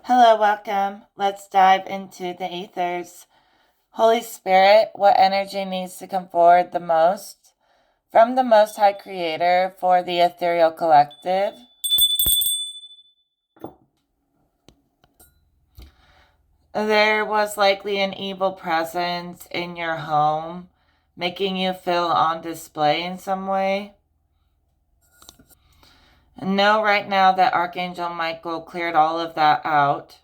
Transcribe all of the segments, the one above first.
Hello, welcome. Let's dive into the ethers. Holy Spirit, what energy needs to come forward the most from the Most High Creator for the ethereal collective? There was likely an evil presence in your home, making you feel on display in some way. Know right now that Archangel Michael cleared all of that out.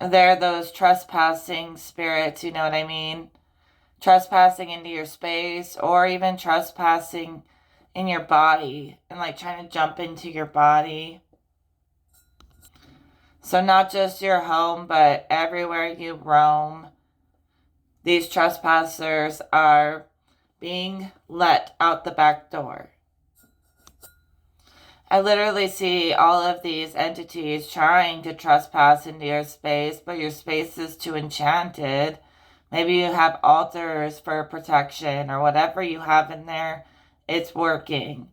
They're those trespassing spirits, you know what I mean? Trespassing into your space or even trespassing in your body and like trying to jump into your body. So not just your home, but everywhere you roam, these trespassers are being let out the back door. I literally see all of these entities trying to trespass into your space, but your space is too enchanted. Maybe you have altars for protection or whatever you have in there, it's working.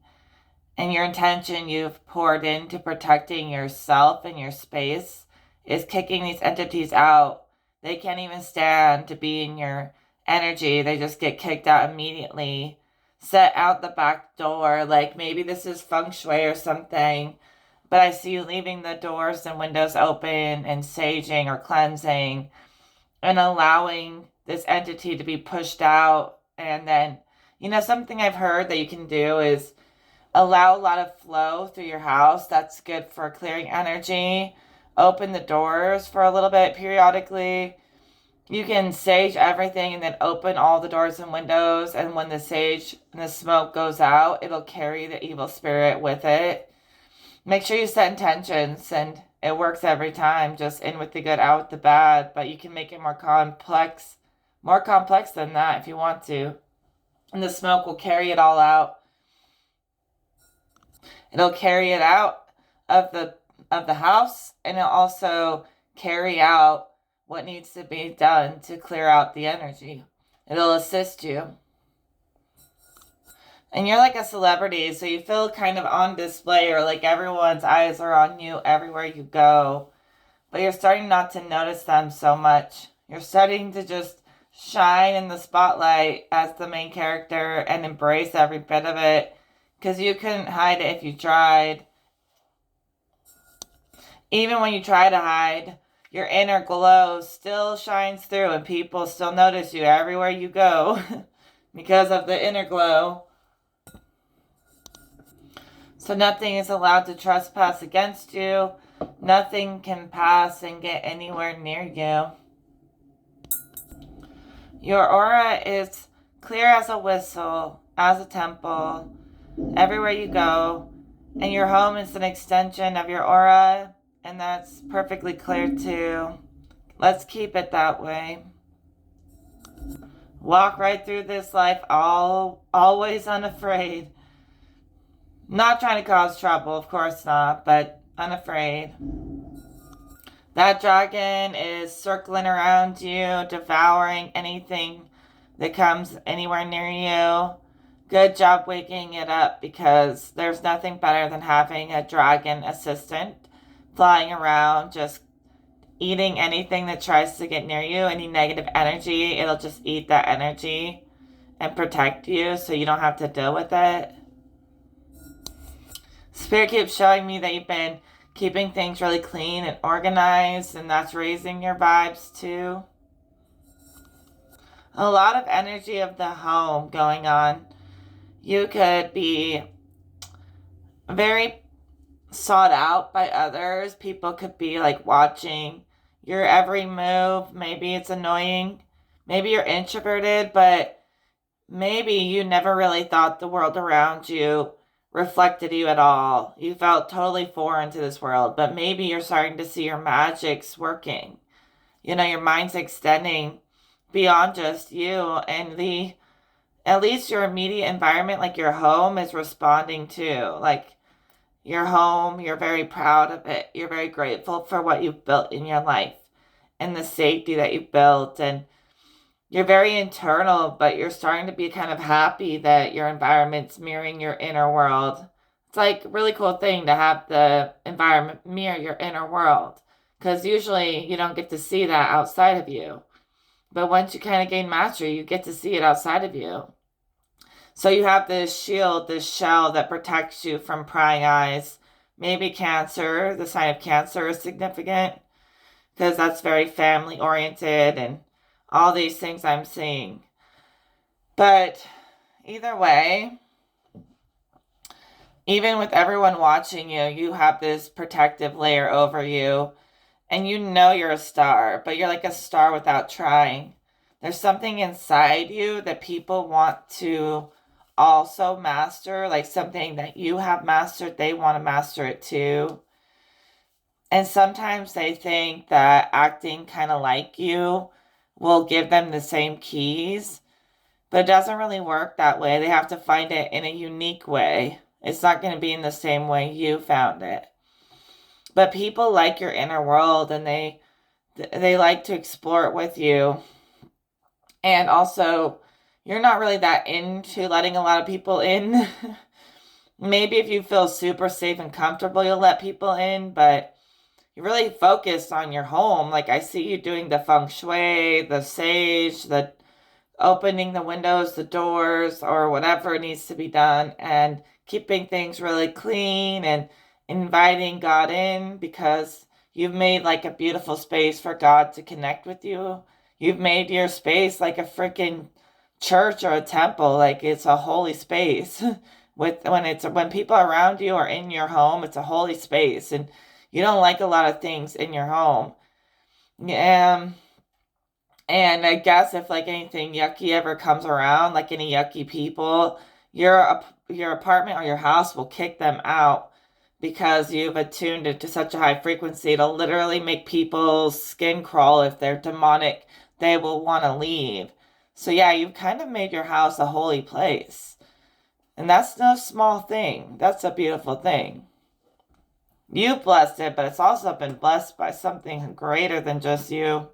And your intention you've poured into protecting yourself and your space is kicking these entities out. They can't even stand to be in your energy. They just get kicked out immediately. Set out the back door. Like maybe this is feng shui or something. But I see you leaving the doors and windows open and saging or cleansing and allowing this entity to be pushed out. And then, something I've heard that you can do is allow a lot of flow through your house. That's good for clearing energy. Open the doors for a little bit periodically. You can sage everything and then open all the doors and windows. And when the sage and the smoke goes out, it'll carry the evil spirit with it. Make sure you set intentions, and it works every time. Just in with the good, out with the bad. But you can make it more complex than that if you want to. And the smoke will carry it all out. It'll carry it out of the house, and it'll also carry out what needs to be done to clear out the energy. It'll assist you. And you're like a celebrity, so you feel kind of on display, or like everyone's eyes are on you everywhere you go. But you're starting not to notice them so much. You're starting to just shine in the spotlight as the main character and embrace every bit of it, because you couldn't hide it if you tried. Even when you try to hide, your inner glow still shines through and people still notice you everywhere you go because of the inner glow. So nothing is allowed to trespass against you. Nothing can pass and get anywhere near you. Your aura is clear as a whistle, as a temple, everywhere you go. And your home is an extension of your aura, and that's perfectly clear too. Let's keep it that way. Walk right through this life always unafraid. Not trying to cause trouble, of course not, but unafraid. That dragon is circling around you, devouring anything that comes anywhere near you. Good job waking it up, because there's nothing better than having a dragon assistant flying around, just eating anything that tries to get near you, any negative energy. It'll just eat that energy and protect you so you don't have to deal with it. Spirit keeps showing me that you've been keeping things really clean and organized, and that's raising your vibes too. A lot of energy of the home going on. You could be very sought out by others. People could be like watching your every move. Maybe it's annoying. Maybe you're introverted, but maybe you never really thought the world around you reflected you at all. You felt totally foreign to this world, but maybe you're starting to see your magic's working. Your mind's extending beyond just you, and at least your immediate environment, like your home, is responding too. Like your home, you're very proud of it. You're very grateful for what you've built in your life and the safety that you've built, and you're very internal, but you're starting to be kind of happy that your environment's mirroring your inner world. It's like a really cool thing to have the environment mirror your inner world. Because usually you don't get to see that outside of you. But once you kind of gain mastery, you get to see it outside of you. So you have this shield, this shell that protects you from prying eyes. Maybe cancer, the sign of cancer is significant because that's very family oriented and all these things I'm seeing. But either way, even with everyone watching you, you have this protective layer over you, and you know you're a star, but you're like a star without trying. There's something inside you that people want to also master, like something that you have mastered, they want to master it too. And sometimes they think that acting kind of like you will give them the same keys, but it doesn't really work that way. They have to find it in a unique way. It's not going to be in the same way you found it. But people like your inner world, and they like to explore it with you. And also, you're not really that into letting a lot of people in. Maybe if you feel super safe and comfortable, you'll let people in, but you're really focused on your home. Like I see you doing the feng shui, the sage, the opening the windows, the doors, or whatever needs to be done, and keeping things really clean and inviting God in because you've made like a beautiful space for God to connect with you. You've made your space like a freaking church or a temple, like it's a holy space. When people around you are in your home, it's a holy space, and you don't like a lot of things in your home. Yeah. And I guess if like anything yucky ever comes around, like any yucky people, your apartment or your house will kick them out because you've attuned it to such a high frequency. It'll literally make people's skin crawl. If they're demonic, they will want to leave. So yeah, you've kind of made your house a holy place. And that's no small thing. That's a beautiful thing. You blessed it, but it's also been blessed by something greater than just you.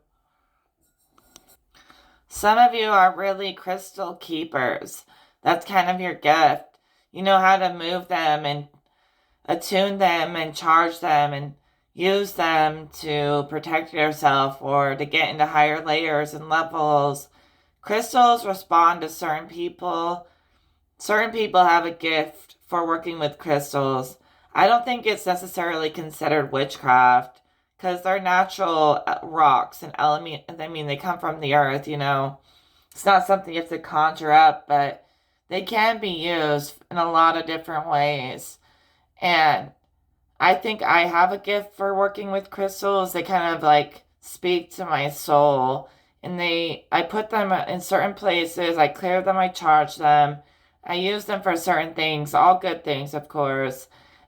Some of you are really crystal keepers. That's kind of your gift. You know how to move them and attune them and charge them and use them to protect yourself or to get into higher layers and levels. Crystals respond to certain people. Certain people have a gift for working with crystals. I don't think it's necessarily considered witchcraft because they're natural rocks and element. I mean, they come from the earth, you know. It's not something you have to conjure up, but they can be used in a lot of different ways. And I think I have a gift for working with crystals. They kind of like speak to my soul. And I put them in certain places. I clear them, I charge them. I use them for certain things, all good things, of course.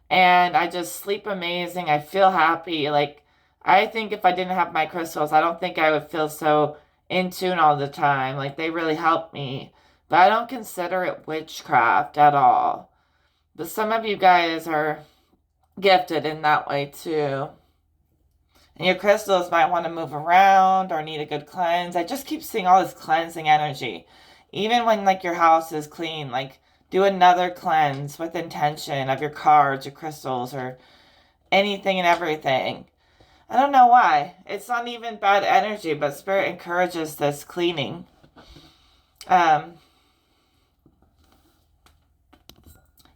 And I just sleep amazing. I feel happy. Like, I think if I didn't have my crystals, I don't think I would feel so in tune all the time. Like, they really help me. But I don't consider it witchcraft at all. But some of you guys are gifted in that way too. And your crystals might want to move around or need a good cleanse. I just keep seeing all this cleansing energy. Even when like your house is clean, like do another cleanse with intention of your cards, your crystals, or anything and everything. I don't know why. It's not even bad energy, but Spirit encourages this cleaning.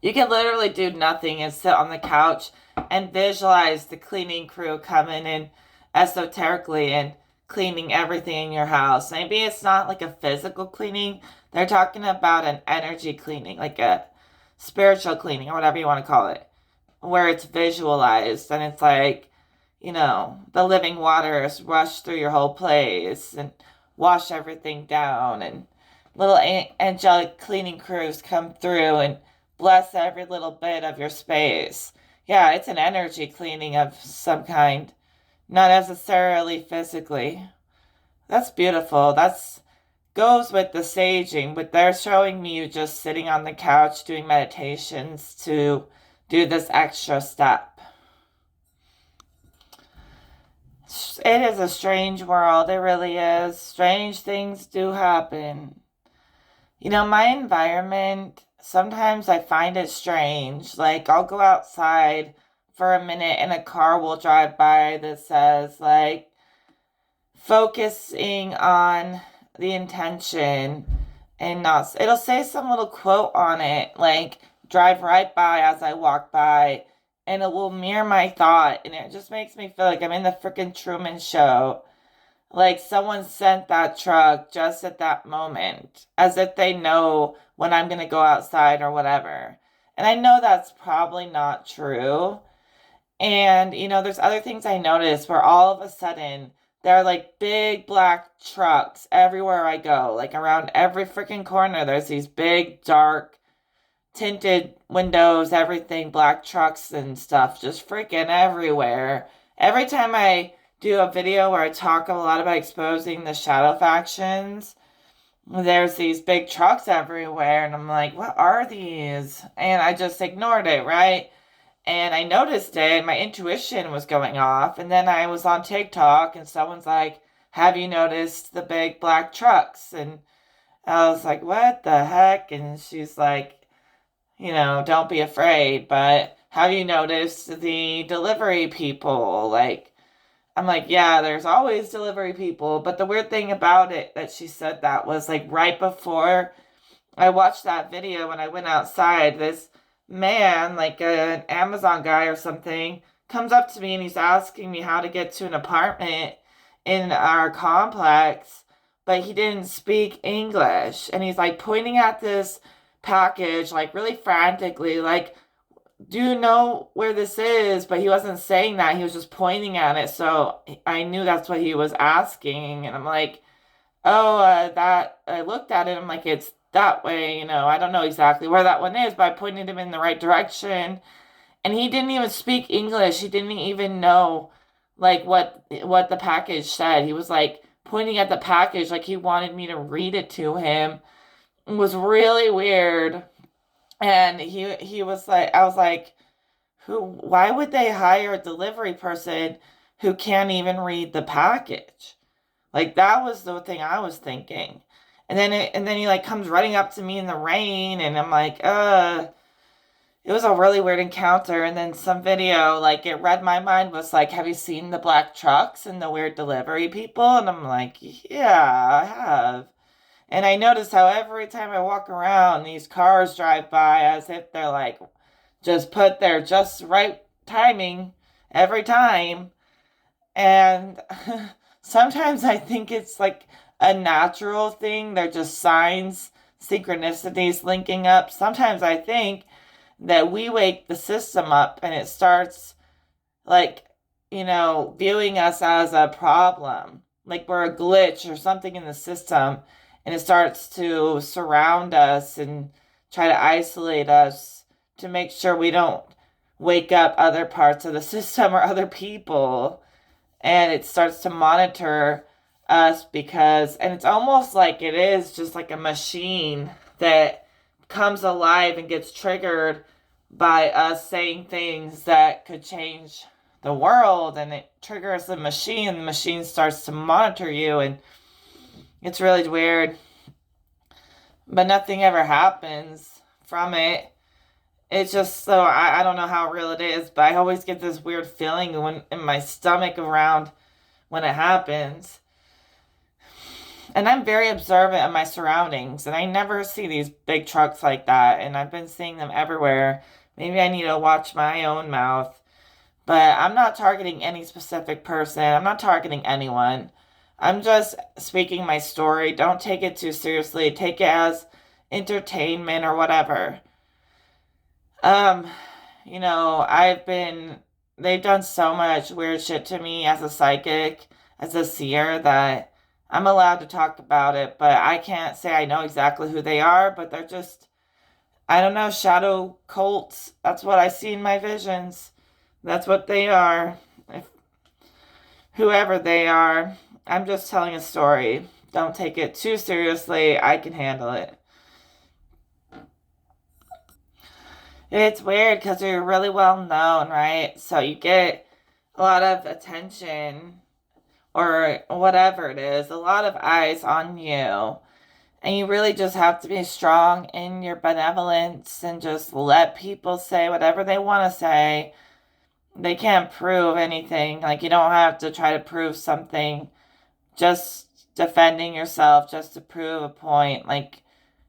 You can literally do nothing and sit on the couch and visualize the cleaning crew coming in esoterically and cleaning everything in your house. Maybe it's not like a physical cleaning. They're talking about an energy cleaning, like a spiritual cleaning or whatever you want to call it, where it's visualized and it's like, you know, the living waters rush through your whole place and wash everything down, and little angelic cleaning crews come through and bless every little bit of your space. Yeah, it's an energy cleaning of some kind, not necessarily physically. That's beautiful. That's goes with the saging, but they're showing me you just sitting on the couch doing meditations to do this extra step. It is a strange world. It really is. Strange things do happen. You know, my environment, sometimes I find it strange. Like, I'll go outside for a minute and a car will drive by that says, like, focusing on the intention and not, it'll say some little quote on it, like, drive right by as I walk by, and it will mirror my thought. And it just makes me feel like I'm in the freaking Truman Show. Like someone sent that truck just at that moment, as if they know when I'm going to go outside or whatever. And I know that's probably not true. And, there's other things I noticed where all of a sudden there are like big black trucks everywhere I go. Like around every freaking corner, there's these big, dark, tinted windows, everything, black trucks and stuff, just freaking everywhere. Every time I do a video where I talk a lot about exposing the shadow factions, there's these big trucks everywhere, and I'm like, what are these? And I just ignored it, right? And I noticed it, my intuition was going off, and then I was on TikTok, and someone's like, have you noticed the big black trucks? And I was like, what the heck? And she's like, don't be afraid, but have you noticed the delivery people? Like, I'm like, yeah, there's always delivery people. But the weird thing about it that she said that was like right before I watched that video when I went outside, this man, like an Amazon guy or something, comes up to me and he's asking me how to get to an apartment in our complex, but he didn't speak English. And he's like pointing at this package, like really frantically, like, do you know where this is? But he wasn't saying that. He was just pointing at it. So I knew that's what he was asking. And I'm like, oh, that, I looked at it. I'm like, it's that way. I don't know exactly where that one is, but I pointed him in the right direction. And he didn't even speak English. He didn't even know like what the package said. He was like pointing at the package like he wanted me to read it to him. It was really weird. And he was like, I was like, why would they hire a delivery person who can't even read the package? Like that was the thing I was thinking. And then he like comes running up to me in the rain and I'm like, it was a really weird encounter. And then some video, like it read my mind, was like, have you seen the black trucks and the weird delivery people? And I'm like, yeah, I have. And I notice how every time I walk around, these cars drive by as if they're like just put their just right timing every time. And sometimes I think it's like a natural thing. They're just signs, synchronicities linking up. Sometimes I think that we wake the system up and it starts like, viewing us as a problem, like we're a glitch or something in the system, and it starts to surround us and try to isolate us to make sure we don't wake up other parts of the system or other people. And it starts to monitor us and it's almost like it is just like a machine that comes alive and gets triggered by us saying things that could change the world, and it triggers the machine starts to monitor you, and it's really weird, but nothing ever happens from it. It's just so I don't know how real it is, but I always get this weird feeling in my stomach around when it happens. And I'm very observant of my surroundings, and I never see these big trucks like that, and I've been seeing them everywhere. Maybe I need to watch my own mouth. But I'm not targeting any specific person. I'm not targeting anyone. I'm just speaking my story. Don't take it too seriously. Take it as entertainment or whatever. Um, they've done so much weird shit to me as a psychic, as a seer, that I'm allowed to talk about it, but I can't say I know exactly who they are, but they're just, I don't know, shadow cults. That's what I see in my visions. That's what they are. Whoever they are, I'm just telling a story. Don't take it too seriously. I can handle it. It's weird because you're really well known, right? So you get a lot of attention or whatever it is, a lot of eyes on you. And you really just have to be strong in your benevolence and just let people say whatever they want to say. They can't prove anything. Like, you don't have to try to prove something. Just defending yourself just to prove a point. Like,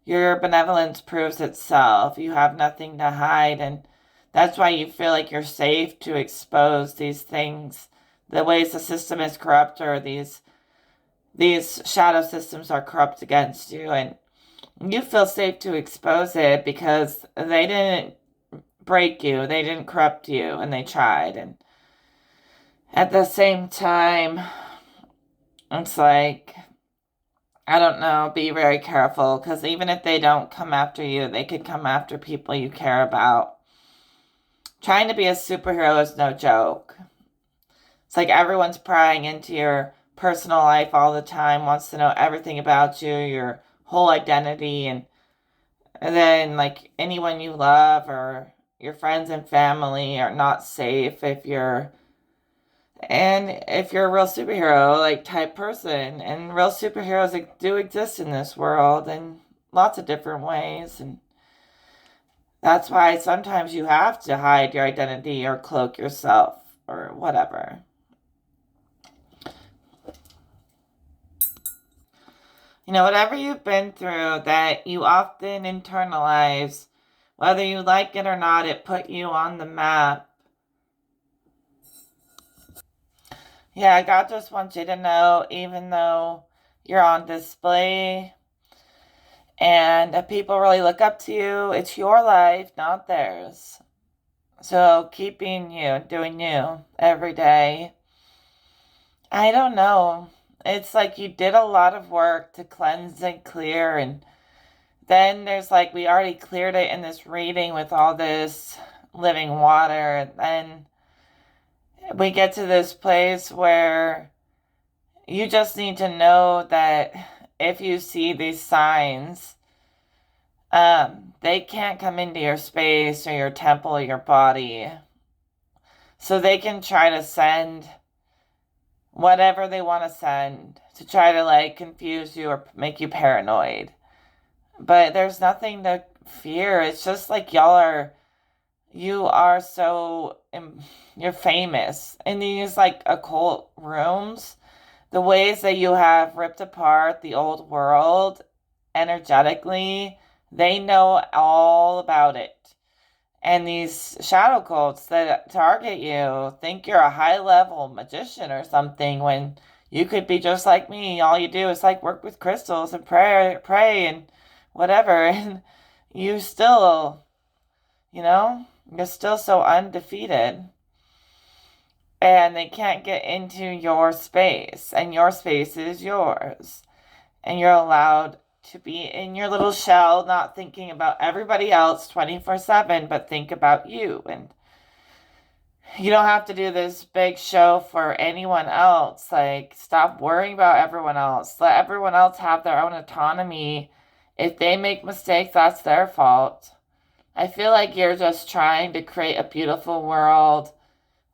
your benevolence proves itself. You have nothing to hide. And that's why you feel like you're safe to expose these things. The ways the system is corrupt, or these shadow systems are corrupt against you. And you feel safe to expose it because they didn't break you, they didn't corrupt you, and they tried. And at the same time, it's like, I don't know, be very careful, because even if they don't come after you, they could come after people you care about. Trying to be a superhero is no joke. It's like everyone's prying into your personal life all the time, wants to know everything about you, your whole identity, and then, like, anyone you love or your friends and family are not safe if you're a real superhero, like, type person. And real superheroes, like, do exist in this world in lots of different ways. And that's why sometimes you have to hide your identity or cloak yourself or whatever. You know, whatever you've been through that you often internalize, whether you like it or not, it put you on the map. Yeah, God just wants you to know, even though you're on display and people really look up to you, it's your life, not theirs. So keep being you, doing you every day. I don't know. It's like you did a lot of work to cleanse and clear, and then there's like, we already cleared it in this reading with all this living water. And we get to this place where you just need to know that if you see these signs, they can't come into your space or your temple or your body. So they can try to send whatever they want to send to try to, like, confuse you or make you paranoid. But there's nothing to fear. It's just like you are so, you're famous in these, like, occult rooms. The ways that you have ripped apart the old world energetically, they know all about it. And these shadow cults that target you think you're a high level magician or something, when you could be just like me. All you do is, like, work with crystals and pray and whatever. And you still, you're still so undefeated. And they can't get into your space, and your space is yours. And you're allowed to be in your little shell, not thinking about everybody else 24/7, but think about you. And you don't have to do this big show for anyone else. Like, stop worrying about everyone else. Let everyone else have their own autonomy. If they make mistakes, that's their fault. I feel like you're just trying to create a beautiful world,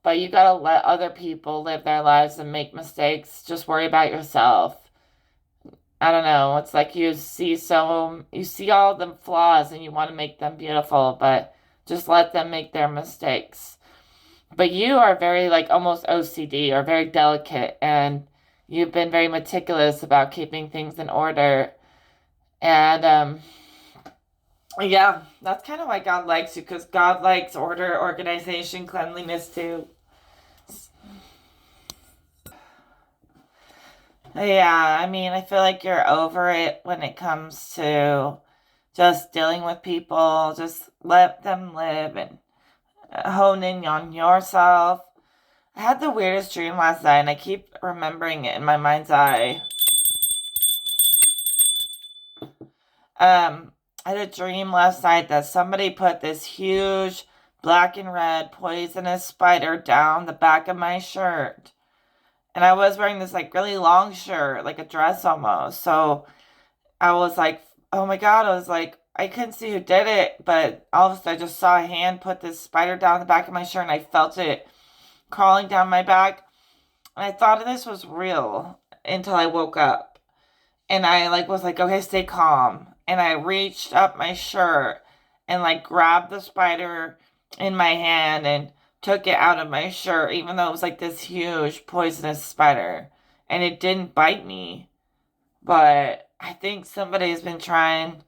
but you gotta let other people live their lives and make mistakes. Just worry about yourself. I don't know. It's like you see all the flaws and you want to make them beautiful, but just let them make their mistakes. But you are very, like, almost OCD, or very delicate, and you've been very meticulous about keeping things in order. And yeah, that's kind of why God likes you, because God likes order, organization, cleanliness too. Yeah, I mean, I feel like you're over it when it comes to just dealing with people. Just let them live and hone in on yourself. I had the weirdest dream last night, and I keep remembering it in my mind's eye. I had a dream last night that somebody put this huge black and red poisonous spider down the back of my shirt. And I was wearing this, like, really long shirt, like a dress almost. So I was like, oh my God, I was like, I couldn't see who did it, but all of a sudden I just saw a hand put this spider down the back of my shirt, and I felt it crawling down my back. And I thought this was real until I woke up. And I like was like, okay, stay calm. And I reached up my shirt and like grabbed the spider in my hand and took it out of my shirt, even though it was like this huge poisonous spider. And it didn't bite me. But I think somebody's been trying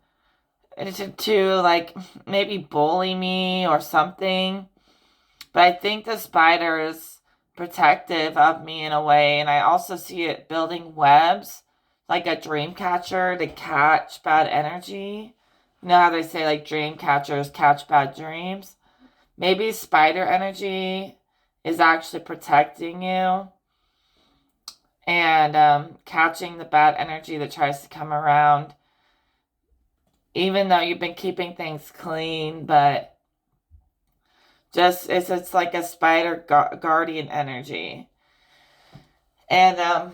to like maybe bully me or something. But I think the spider is protective of me in a way. And I also see it building webs like a dream catcher to catch bad energy. You know how they say like dream catchers catch bad dreams? Maybe spider energy is actually protecting you and catching the bad energy that tries to come around. Even though you've been keeping things clean, but just it's like a spider guardian energy. And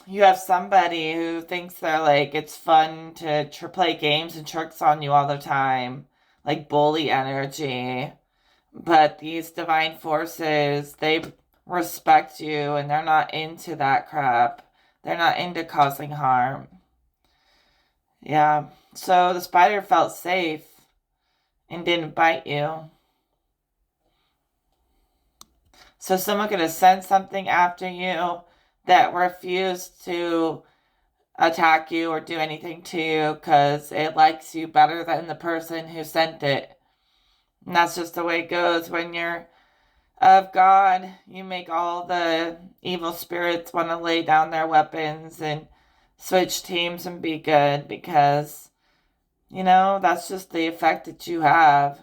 you have somebody who thinks they're like it's fun to play games and tricks on you all the time, like bully energy. But these divine forces, they respect you and they're not into that crap. They're not into causing harm. Yeah. So the spider felt safe and didn't bite you. So someone could have sent something after you that refused to attack you or do anything to you because it likes you better than the person who sent it. And that's just the way it goes when you're of God. You make all the evil spirits want to lay down their weapons and switch teams and be good because, that's just the effect that you have.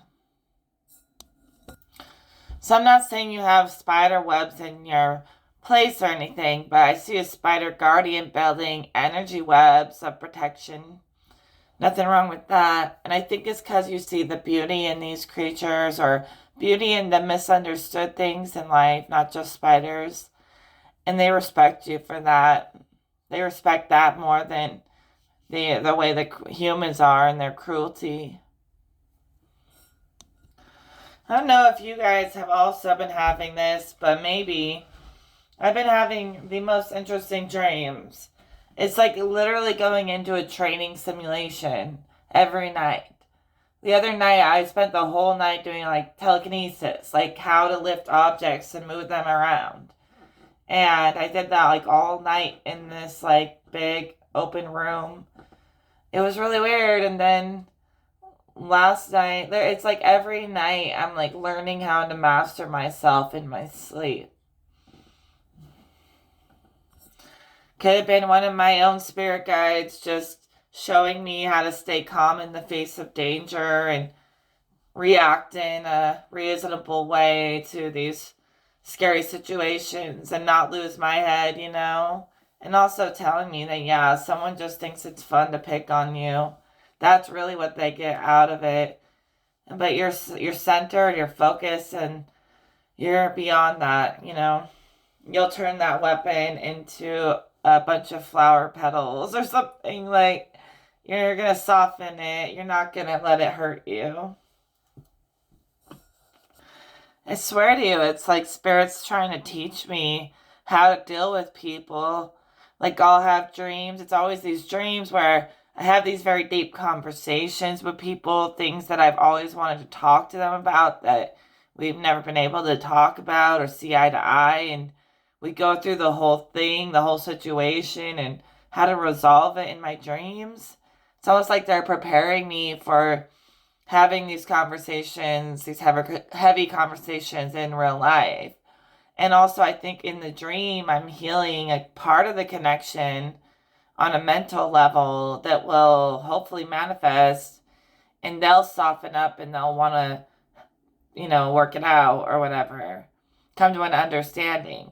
So I'm not saying you have spider webs in your place or anything, but I see a spider guardian building energy webs of protection. Nothing wrong with that. And I think it's because you see the beauty in these creatures or beauty in the misunderstood things in life, not just spiders. And they respect you for that. They respect that more than the way that humans are and their cruelty. I don't know if you guys have also been having this, but maybe I've been having the most interesting dreams. It's like literally going into a training simulation every night. The other night, I spent the whole night doing like telekinesis, like how to lift objects and move them around. And I did that like all night in this like big open room. It was really weird. And then last night, it's like every night I'm like learning how to master myself in my sleep. Could have been one of my own spirit guides just showing me how to stay calm in the face of danger and react in a reasonable way to these scary situations and not lose my head, And also telling me that, yeah, someone just thinks it's fun to pick on you. That's really what they get out of it. But you're centered, you're focused, and you're beyond that, You'll turn that weapon into a bunch of flower petals or something. Like, you're going to soften it. You're not going to let it hurt you. I swear to you, it's like spirits trying to teach me how to deal with people. Like, I'll have dreams. It's always these dreams where I have these very deep conversations with people, things that I've always wanted to talk to them about that we've never been able to talk about or see eye to eye. And we go through the whole thing, the whole situation, and how to resolve it in my dreams. It's almost like they're preparing me for having these conversations, these heavy conversations in real life. And also, I think in the dream, I'm healing a part of the connection on a mental level that will hopefully manifest, and they'll soften up and they'll want to, work it out or whatever, come to an understanding.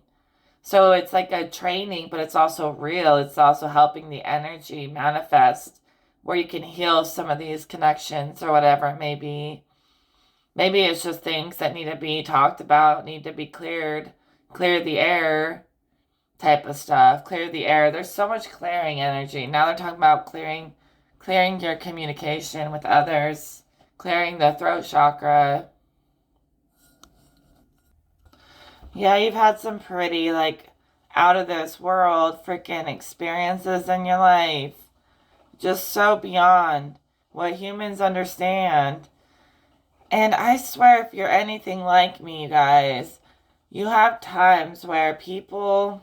So it's like a training, but it's also real. It's also helping the energy manifest where you can heal some of these connections or whatever it may be. Maybe it's just things that need to be talked about, need to be cleared, clear the air type of stuff, clear the air. There's so much clearing energy. Now they're talking about clearing your communication with others, clearing the throat chakra. Yeah, you've had some pretty, like, out of this world freaking experiences in your life. Just so beyond what humans understand. And I swear, if you're anything like me, you guys, you have times where you're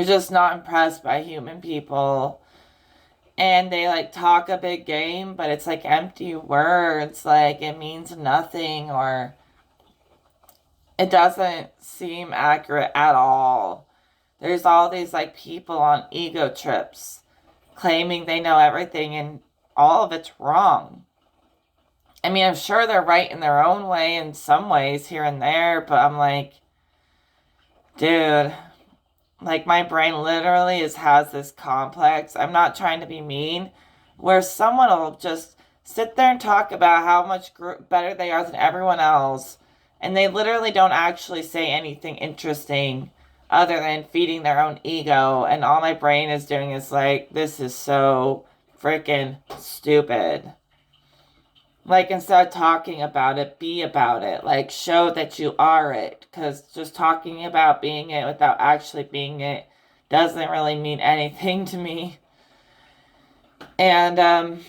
just not impressed by human people. And they like talk a big game, but it's like empty words, like it means nothing, or it doesn't seem accurate at all. There's all these like people on ego trips claiming they know everything, and all of it's wrong. I mean, I'm sure they're right in their own way in some ways here and there, but I'm like, dude, like my brain literally has this complex. I'm not trying to be mean, where someone will just sit there and talk about how much better they are than everyone else, and they literally don't actually say anything interesting other than feeding their own ego. And all my brain is doing is like, this is so freaking stupid. Like, instead of talking about it, be about it. Like, show that you are it. Because just talking about being it without actually being it doesn't really mean anything to me. And,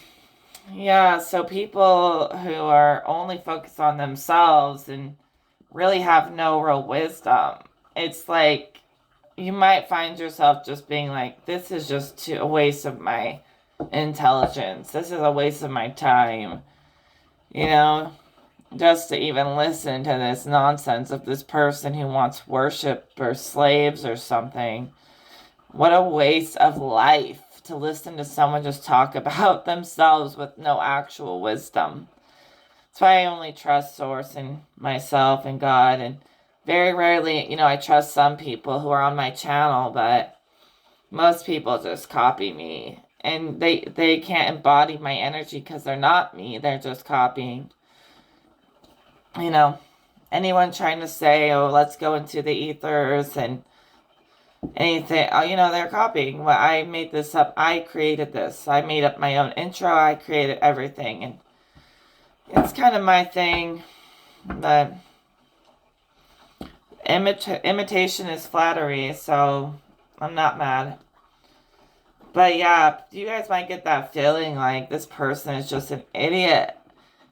yeah, so people who are only focused on themselves and really have no real wisdom, it's like you might find yourself just being like, this is just a waste of my intelligence. This is a waste of my time. You know, just to even listen to this nonsense of this person who wants worship or slaves or something. What a waste of life to listen to someone just talk about themselves with no actual wisdom. That's why I only trust Source and myself and God. And very rarely, I trust some people who are on my channel, but most people just copy me. And they can't embody my energy because they're not me. They're just copying. Anyone trying to say, oh, let's go into the ethers and anything, they're copying. Well, I made this up. I created this. I made up my own intro. I created everything. And it's kind of my thing. But imitation is flattery, so I'm not mad. But yeah, you guys might get that feeling like this person is just an idiot.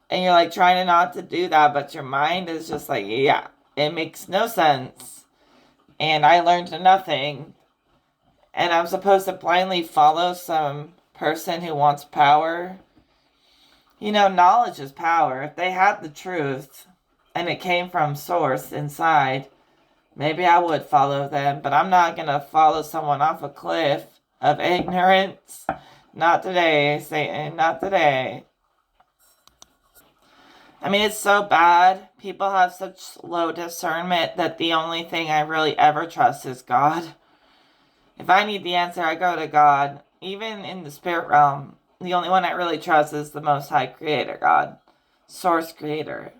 And you're like trying to not to do that, but your mind is just like, yeah, it makes no sense. And I learned nothing. And I'm supposed to blindly follow some person who wants power. Knowledge is power. If they had the truth and it came from source inside, maybe I would follow them. But I'm not going to follow someone off a cliff of ignorance. Not today, Satan. Not today. I mean, it's so bad. People have such low discernment that the only thing I really ever trust is God. If I need the answer, I go to God. Even in the spirit realm, the only one I really trust is the Most High Creator, God. Source Creator.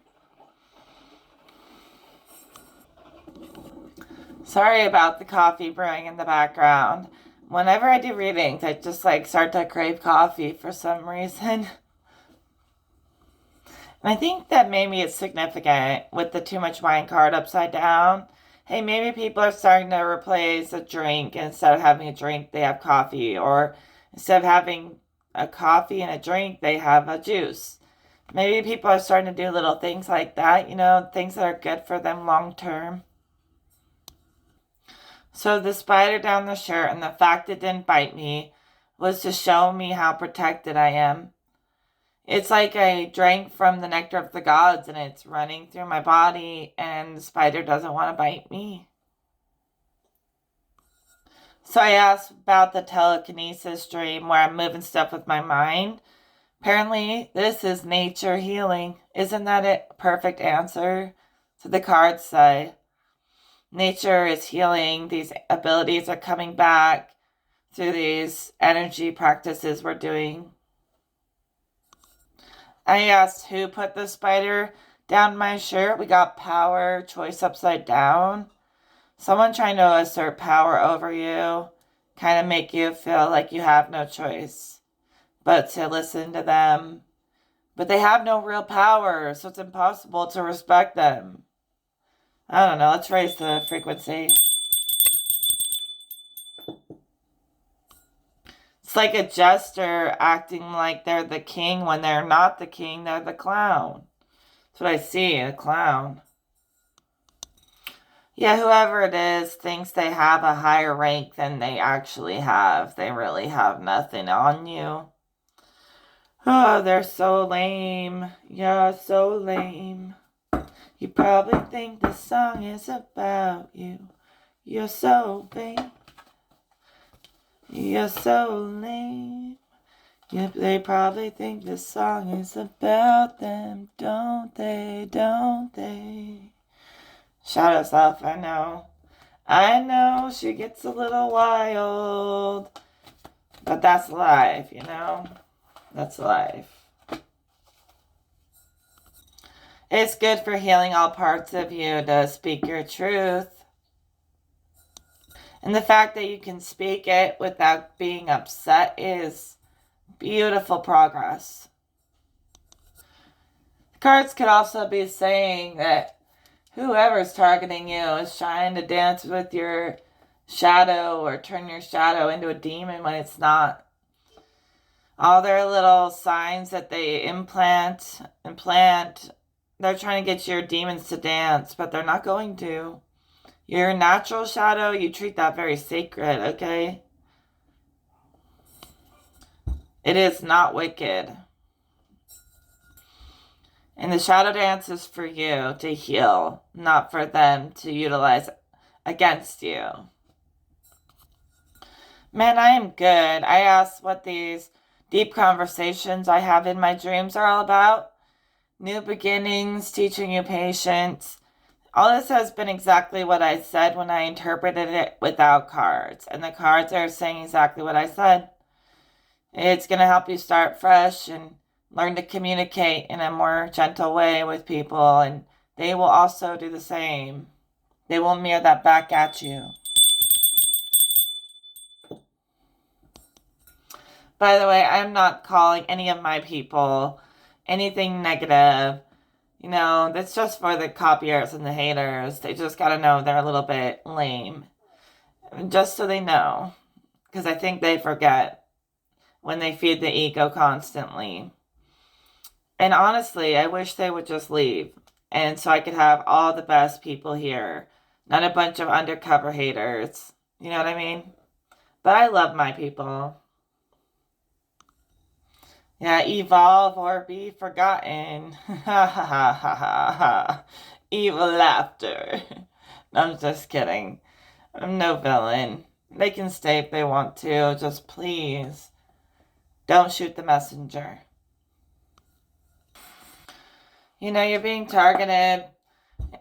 Sorry about the coffee brewing in the background. Whenever I do readings, I just start to crave coffee for some reason. And I think that maybe it's significant with the too much wine card upside down. Hey, maybe people are starting to replace a drink. Instead of having a drink, they have coffee. Or instead of having a coffee and a drink, they have a juice. Maybe people are starting to do little things like that, things that are good for them long term. So the spider down the shirt and the fact it didn't bite me was to show me how protected I am. It's like I drank from the nectar of the gods and it's running through my body and the spider doesn't want to bite me. So I asked about the telekinesis dream where I'm moving stuff with my mind. Apparently, this is nature healing. Isn't that a perfect answer? So the cards say, nature is healing. These abilities are coming back through these energy practices we're doing. I asked who put the spider down my shirt. We got power, choice upside down. Someone trying to assert power over you, kind of make you feel like you have no choice but to listen to them. But they have no real power, so it's impossible to respect them. I don't know. Let's raise the frequency. It's like a jester acting like they're the king when they're not the king, they're the clown. That's what I see, a clown. Yeah, whoever it is thinks they have a higher rank than they actually have. They really have nothing on you. Oh, they're so lame. You're so lame. You probably think this song is about you. You're so lame. You're so lame. Yep, they probably think this song is about them, don't they? Don't they? Shout us off, I know. I know she gets a little wild. But that's life, you know? That's life. It's good for healing all parts of you to speak your truth. And the fact that you can speak it without being upset is beautiful progress. The cards could also be saying that whoever's targeting you is trying to dance with your shadow or turn your shadow into a demon when it's not. All their little signs that they implant, they're trying to get your demons to dance, but they're not going to. Your natural shadow, you treat that very sacred, okay? It is not wicked. And the shadow dance is for you to heal, not for them to utilize against you. Man, I am good. I asked what these deep conversations I have in my dreams are all about. New beginnings, teaching you patience. All this has been exactly what I said when I interpreted it without cards. And the cards are saying exactly what I said. It's going to help you start fresh and learn to communicate in a more gentle way with people. And they will also do the same. They will mirror that back at you. By the way, I'm not calling any of my people anything negative. You know, that's just for the copiers and the haters. They just gotta know they're a little bit lame. Just so they know. Because I think they forget when they feed the ego constantly. And honestly, I wish they would just leave. And so I could have all the best people here. Not a bunch of undercover haters. You know what I mean? But I love my people. Yeah, evolve or be forgotten. Ha ha ha ha ha ha. Evil laughter. No, I'm just kidding. I'm no villain. They can stay if they want to. Just please don't shoot the messenger. You know, you're being targeted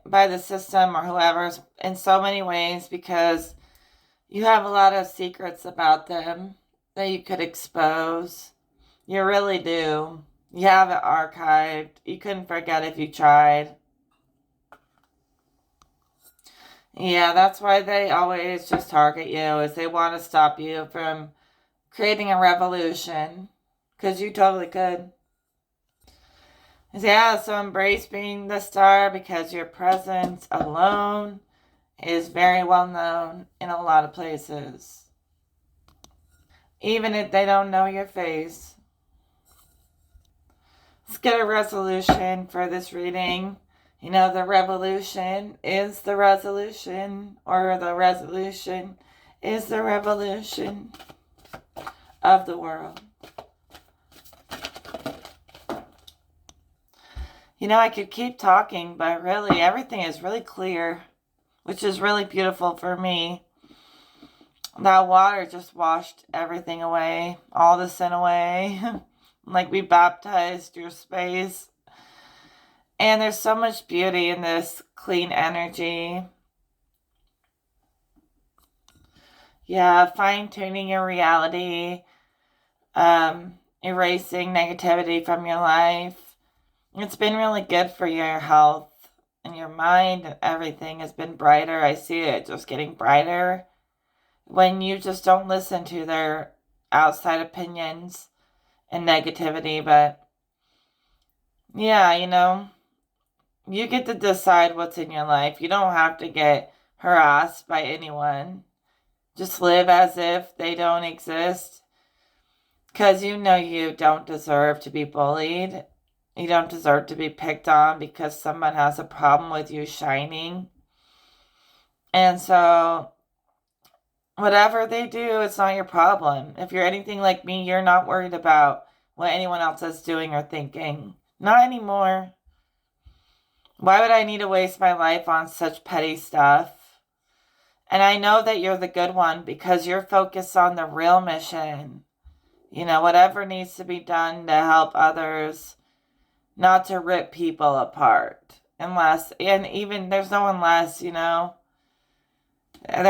by the system or whoever's in so many ways because you have a lot of secrets about them that you could expose. You really do. You have it archived. You couldn't forget if you tried. Yeah, that's why they always just target you, is they want to stop you from creating a revolution. Because you totally could. Yeah, so embrace being the star because your presence alone is very well known in a lot of places. Even if they don't know your face. Let's get a resolution for this reading. You know, the revolution is the resolution, or the resolution is the revolution of the world. You know, I could keep talking, but really everything is really clear, which is really beautiful for me. That water just washed everything away, all the sin away. Like we baptized your space. And there's so much beauty in this clean energy. Yeah, fine-tuning your reality. Erasing negativity from your life. It's been really good for your health and your mind, and everything has been brighter. I see it just getting brighter when you just don't listen to their outside opinions and negativity. But yeah, you know, you get to decide what's in your life. You don't have to get harassed by anyone. Just live as if they don't exist. Because you know you don't deserve to be bullied. You don't deserve to be picked on because someone has a problem with you shining. And so, whatever they do, it's not your problem. If you're anything like me, you're not worried about what anyone else is doing or thinking. Not anymore. Why would I need to waste my life on such petty stuff? And I know that you're the good one because you're focused on the real mission. Whatever needs to be done to help others, not to rip people apart. And even there's no unless, there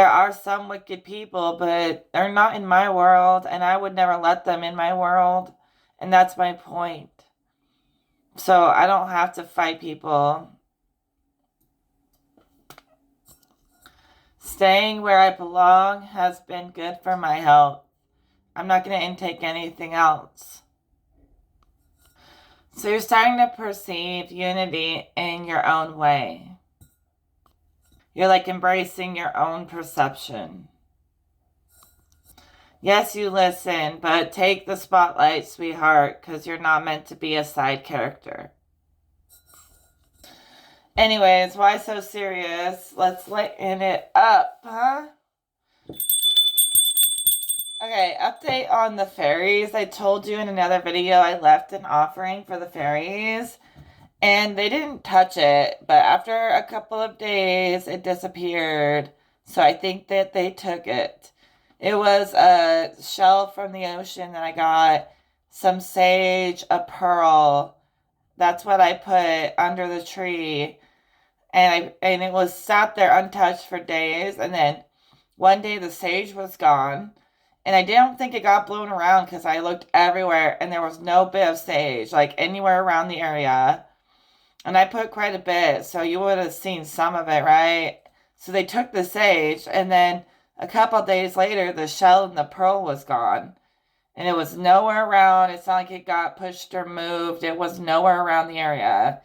are some wicked people, but they're not in my world, and I would never let them in my world. And that's my point. So I don't have to fight people. Staying where I belong has been good for my health. I'm not going to intake anything else. So you're starting to perceive unity in your own way. You're like embracing your own perception. Yes, you listen, but take the spotlight, sweetheart, because you're not meant to be a side character. Anyways, why so serious? Let's lighten it up, huh? Okay, update on the fairies. I told you in another video I left an offering for the fairies, and they didn't touch it, but after a couple of days, it disappeared. So I think that they took it. It was a shell from the ocean that I got, some sage, a pearl. That's what I put under the tree. And it was sat there untouched for days. And then one day the sage was gone. And I didn't think it got blown around because I looked everywhere and there was no bit of sage, like anywhere around the area. And I put quite a bit, so you would have seen some of it, right? So they took the sage, and then a couple days later, the shell and the pearl was gone. And it was nowhere around. It's not like it got pushed or moved. It was nowhere around the area.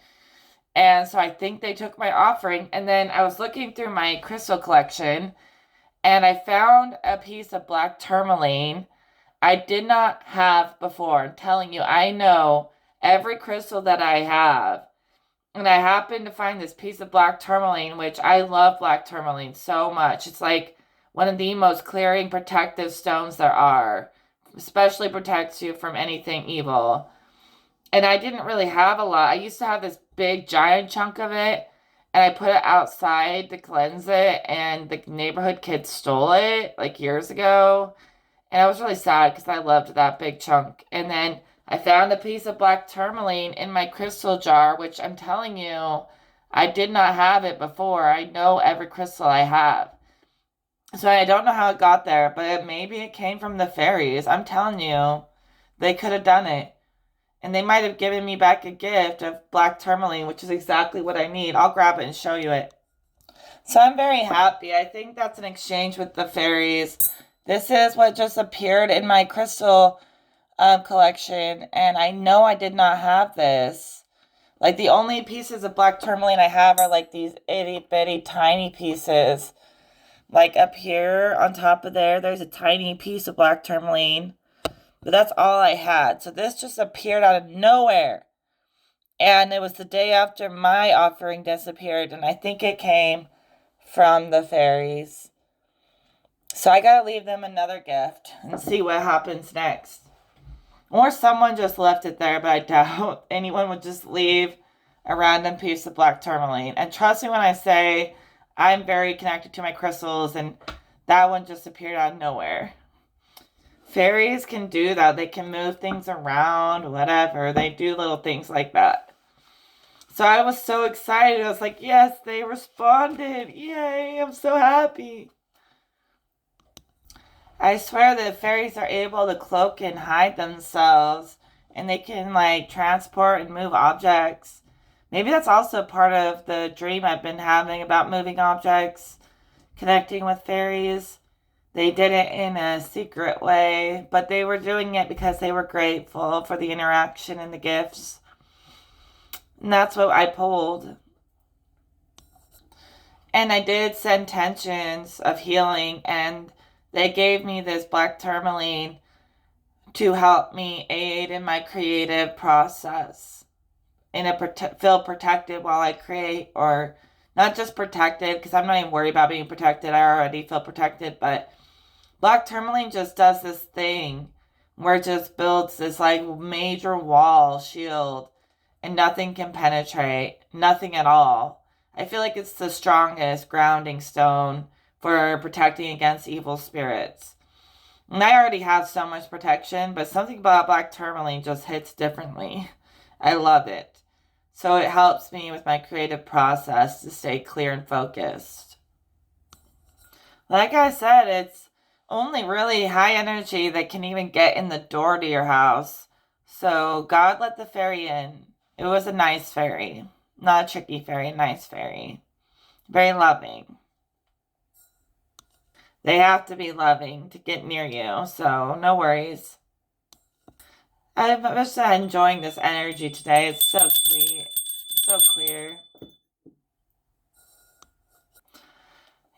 And so I think they took my offering. And then I was looking through my crystal collection, and I found a piece of black tourmaline I did not have before. I'm telling you, I know every crystal that I have. And I happened to find this piece of black tourmaline, which I love black tourmaline so much. It's like one of the most clearing, protective stones there are. Especially protects you from anything evil. And I didn't really have a lot. I used to have this big, giant chunk of it. And I put it outside to cleanse it. And the neighborhood kids stole it like years ago. And I was really sad because I loved that big chunk. And then I found a piece of black tourmaline in my crystal jar, which I'm telling you, I did not have it before. I know every crystal I have. So I don't know how it got there, but maybe it came from the fairies. I'm telling you, they could have done it. And they might have given me back a gift of black tourmaline, which is exactly what I need. I'll grab it and show you it. So I'm very happy. I think that's an exchange with the fairies. This is what just appeared in my crystal collection, and I know I did not have this. Like, the only pieces of black tourmaline I have are like these itty bitty tiny pieces. Like up here on top of there's a tiny piece of black tourmaline. But that's all I had. So this just appeared out of nowhere. And it was the day after my offering disappeared, and I think it came from the fairies. So I gotta leave them another gift and see what happens next. Or someone just left it there, but I doubt anyone would just leave a random piece of black tourmaline. And trust me when I say I'm very connected to my crystals, and that one just appeared out of nowhere. Fairies can do that. They can move things around, whatever. They do little things like that. So I was so excited. I was like, yes, they responded. Yay, I'm so happy. I swear that fairies are able to cloak and hide themselves, and they can like transport and move objects. Maybe that's also part of the dream I've been having about moving objects, connecting with fairies. They did it in a secret way, but they were doing it because they were grateful for the interaction and the gifts. And that's what I pulled. And I did send tensions of healing, and they gave me this black tourmaline to help me aid in my creative process and feel protected while I create, or not just protected, because I'm not even worried about being protected. I already feel protected, but black tourmaline just does this thing where it just builds this like major wall shield and nothing can penetrate, nothing at all. I feel like it's the strongest grounding stone for protecting against evil spirits. And I already have so much protection, but something about black tourmaline just hits differently. I love it. So it helps me with my creative process to stay clear and focused. Like I said, it's only really high energy that can even get in the door to your house. So God let the fairy in. It was a nice fairy. Not a tricky fairy, a nice fairy. Very loving. They have to be loving to get near you, so no worries. I'm just enjoying this energy today. It's so sweet, so clear.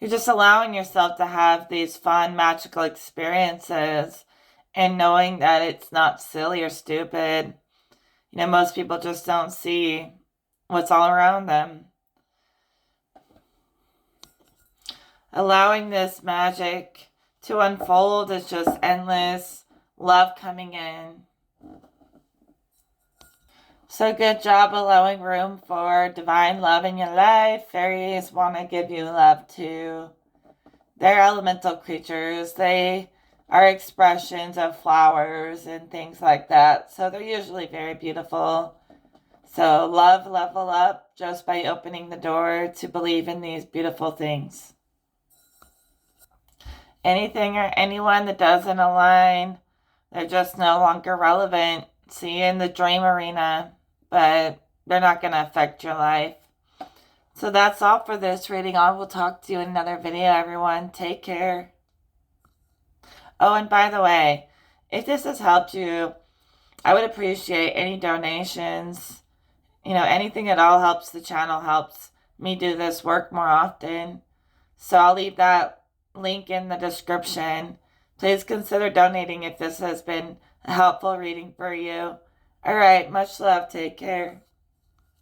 You're just allowing yourself to have these fun, magical experiences and knowing that it's not silly or stupid. You know, most people just don't see what's all around them. Allowing this magic to unfold is just endless love coming in. So good job allowing room for divine love in your life. Fairies want to give you love too. They're elemental creatures. They are expressions of flowers and things like that. So they're usually very beautiful. So love, level up just by opening the door to believe in these beautiful things. Anything or anyone that doesn't align, they're just no longer relevant. See you in the dream arena, but they're not going to affect your life. So that's all for this reading. I will talk to you in another video, everyone. Take care. Oh, and by the way, if this has helped you, I would appreciate any donations. You know, anything at all helps the channel, helps me do this work more often. So I'll leave that link in the description. Please consider donating if this has been a helpful reading for you. All right, much love. Take care.